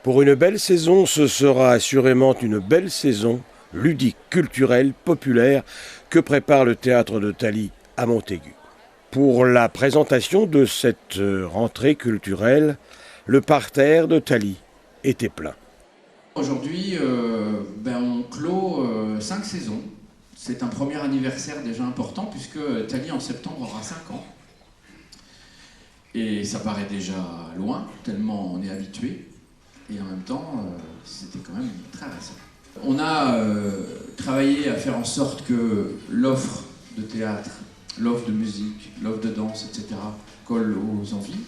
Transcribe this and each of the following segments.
Pour une belle saison, ce sera assurément une belle saison ludique, culturelle, populaire que prépare le théâtre de Thaly à Montaigu. Pour la présentation de cette rentrée culturelle, le parterre de Thaly était plein. Aujourd'hui, on clôt 5 saisons. C'est un premier anniversaire déjà important puisque Thaly en septembre aura 5 ans. Et ça paraît déjà loin, tellement on est habitué. Et en même temps, c'était quand même très récent. On a travaillé à faire en sorte que l'offre de théâtre, l'offre de musique, l'offre de danse, etc. colle aux envies,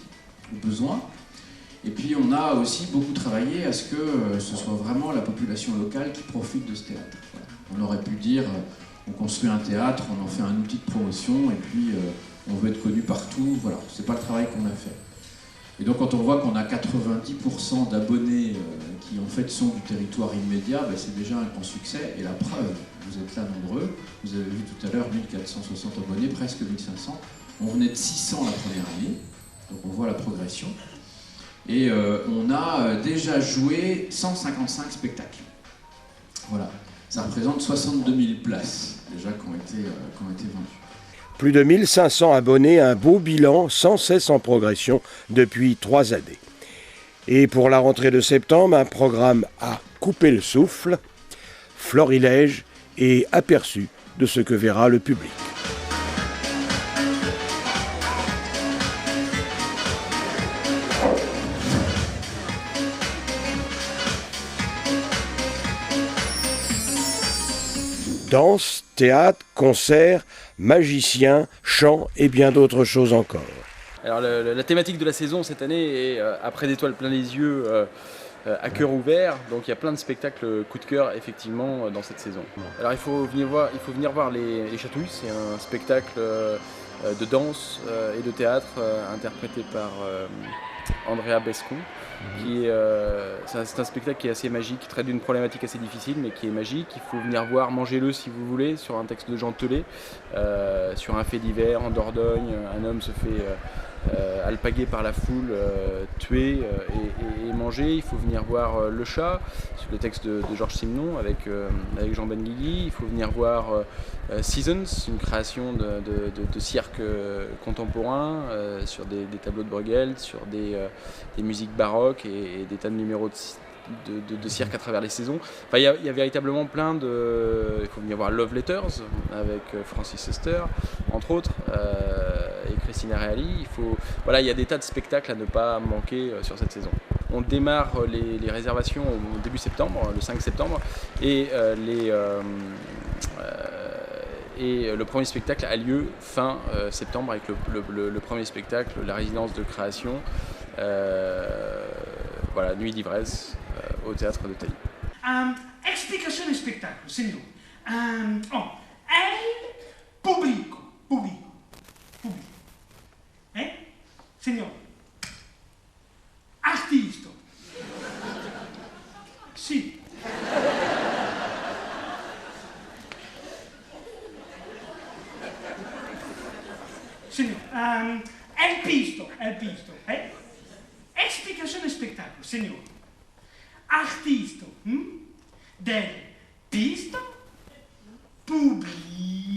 aux besoins. Et puis on a aussi beaucoup travaillé à ce que ce soit vraiment la population locale qui profite de ce théâtre. Voilà. On aurait pu dire, on construit un théâtre, on en fait un outil de promotion, et puis on veut être connu partout. Voilà, c'est pas le travail qu'on a fait. Et donc quand on voit qu'on a 90% d'abonnés qui en fait sont du territoire immédiat, c'est déjà un grand succès. Et la preuve, vous êtes là nombreux, vous avez vu tout à l'heure 1460 abonnés, presque 1500. On venait de 600 la première année, donc on voit la progression. Et on a déjà joué 155 spectacles. Voilà, ça représente 62 000 places déjà qui ont été vendues. Plus de 1500 abonnés, un beau bilan sans cesse en progression depuis 3 années. Et pour la rentrée de septembre, un programme à couper le souffle, florilège et aperçu de ce que verra le public. Danse, théâtre, concerts, magiciens, chants et bien d'autres choses encore. Alors la thématique de la saison cette année est après d'étoiles plein les yeux, à cœur ouvert. Donc il y a plein de spectacles coup de cœur effectivement dans cette saison. Alors il faut venir voir les Chatouilles. C'est un spectacle de danse et de théâtre interprété par Andrea Bescon. C'est un spectacle qui est assez magique, qui traite d'une problématique assez difficile mais qui est magique. Il faut venir voir, mangez-le si vous voulez, sur un texte de Jean Telet, sur un fait divers en Dordogne. Un homme se fait alpaguer par la foule, tuer et manger. Il faut venir voir Le Chat, sur le texte de Georges Simenon avec Jean Benguigui. Il faut venir voir Seasons, une création de cirque contemporain sur des tableaux de Bruegel, sur des musiques baroques et des tas de numéros de cirque à travers les saisons. Enfin, il y a véritablement plein de... Il faut venir voir Love Letters avec Francis Huster, entre autres, et Christina Reali. Il y a des tas de spectacles à ne pas manquer sur cette saison. On démarre les réservations au début septembre, le 5 septembre, et le premier spectacle a lieu fin septembre avec le premier spectacle, la résidence de création, Nuit d'ivresse au théâtre de Thaly. Explicazione spettacolo, signor. El pubblico. Signor. Artisto. Sì. Signor. El pisto. Explicazione spettacolo, signor. Artisto del pisto pubblico.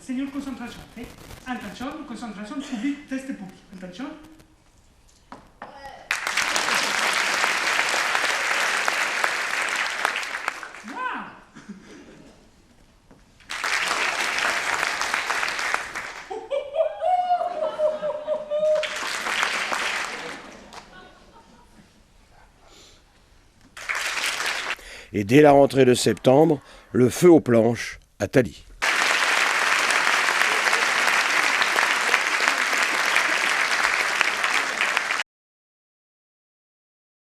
Signor concentrazione, attenzione, concentrazione, public, test public, attenzione. Wow! Et dès la rentrée de septembre, le feu aux planches à Thaly.